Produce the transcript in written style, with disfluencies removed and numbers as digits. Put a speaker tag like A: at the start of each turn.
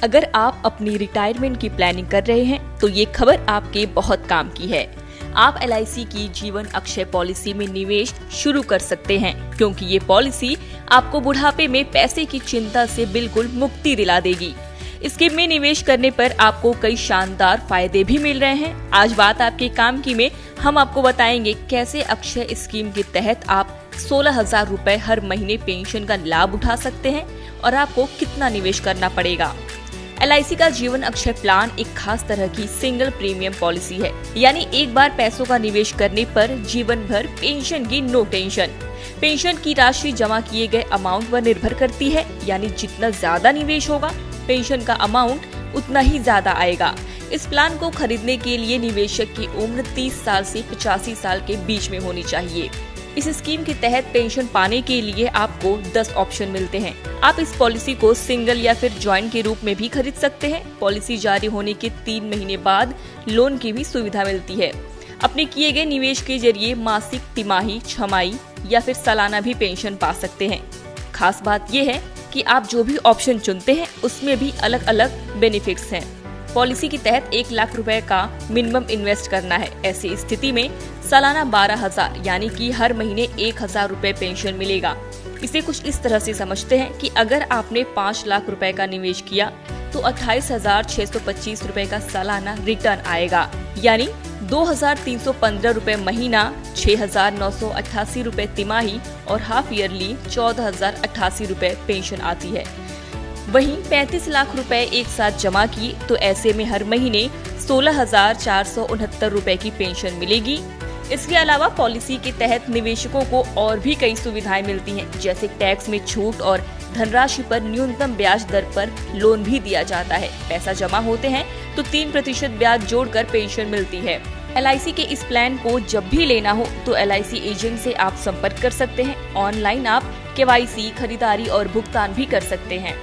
A: अगर आप अपनी रिटायरमेंट की प्लानिंग कर रहे हैं तो ये खबर आपके बहुत काम की है। आप LIC की जीवन अक्षय पॉलिसी में निवेश शुरू कर सकते हैं, क्योंकि ये पॉलिसी आपको बुढ़ापे में पैसे की चिंता से बिल्कुल मुक्ति दिला देगी। स्कीम में निवेश करने पर आपको कई शानदार फायदे भी मिल रहे हैं। आज बात आपके काम की में हम आपको बताएंगे कैसे अक्षय स्कीम के तहत आप 16,000 रूपए हर महीने पेंशन का लाभ उठा सकते हैं और आपको कितना निवेश करना पड़ेगा। LIC का जीवन अक्षय प्लान एक खास तरह की सिंगल प्रीमियम पॉलिसी है, यानी एक बार पैसों का निवेश करने पर जीवन भर पेंशन की नो टेंशन। पेंशन की राशि जमा किए गए अमाउंट पर निर्भर करती है, यानी जितना ज्यादा निवेश होगा पेंशन का अमाउंट उतना ही ज्यादा आएगा। इस प्लान को खरीदने के लिए निवेशक की उम्र 30 साल से 85 साल के बीच में होनी चाहिए। इस स्कीम के तहत पेंशन पाने के लिए आपको 10 ऑप्शन मिलते हैं। आप इस पॉलिसी को सिंगल या फिर जॉइंट के रूप में भी खरीद सकते हैं। पॉलिसी जारी होने के 3 महीने बाद लोन की भी सुविधा मिलती है। अपने किए गए निवेश के जरिए मासिक, तिमाही, छमाही या फिर सालाना भी पेंशन पा सकते हैं। खास बात ये है कि आप जो भी ऑप्शन चुनते हैं उसमें भी अलग अलग बेनिफिट्स हैं। पॉलिसी के तहत 1 लाख रुपए का मिनिमम इन्वेस्ट करना है। ऐसी स्थिति में सालाना 12,000 यानी कि हर महीने 1,000 रूपए पेंशन मिलेगा। इसे कुछ इस तरह से समझते हैं कि अगर आपने 5 लाख रुपए का निवेश किया तो 28,625 रूपए का सालाना रिटर्न आएगा, यानी 2,315 रूपए महीना, 6,988 रूपए तिमाही और हाफ ईयरली 14,088 रूपए पेंशन आती है। वहीं 35 लाख रुपए एक साथ जमा किए तो ऐसे में हर महीने 16,469 रूपए की पेंशन मिलेगी। इसके अलावा पॉलिसी के तहत निवेशकों को और भी कई सुविधाएं मिलती हैं, जैसे टैक्स में छूट और धनराशि पर न्यूनतम ब्याज दर पर लोन भी दिया जाता है। पैसा जमा होते हैं तो 3% ब्याज जोड़कर पेंशन मिलती है। LIC के इस प्लान को जब भी लेना हो तो LIC एजेंट से आप संपर्क कर सकते हैं। ऑनलाइन आप KYC, खरीदारी और भुगतान भी कर सकते हैं।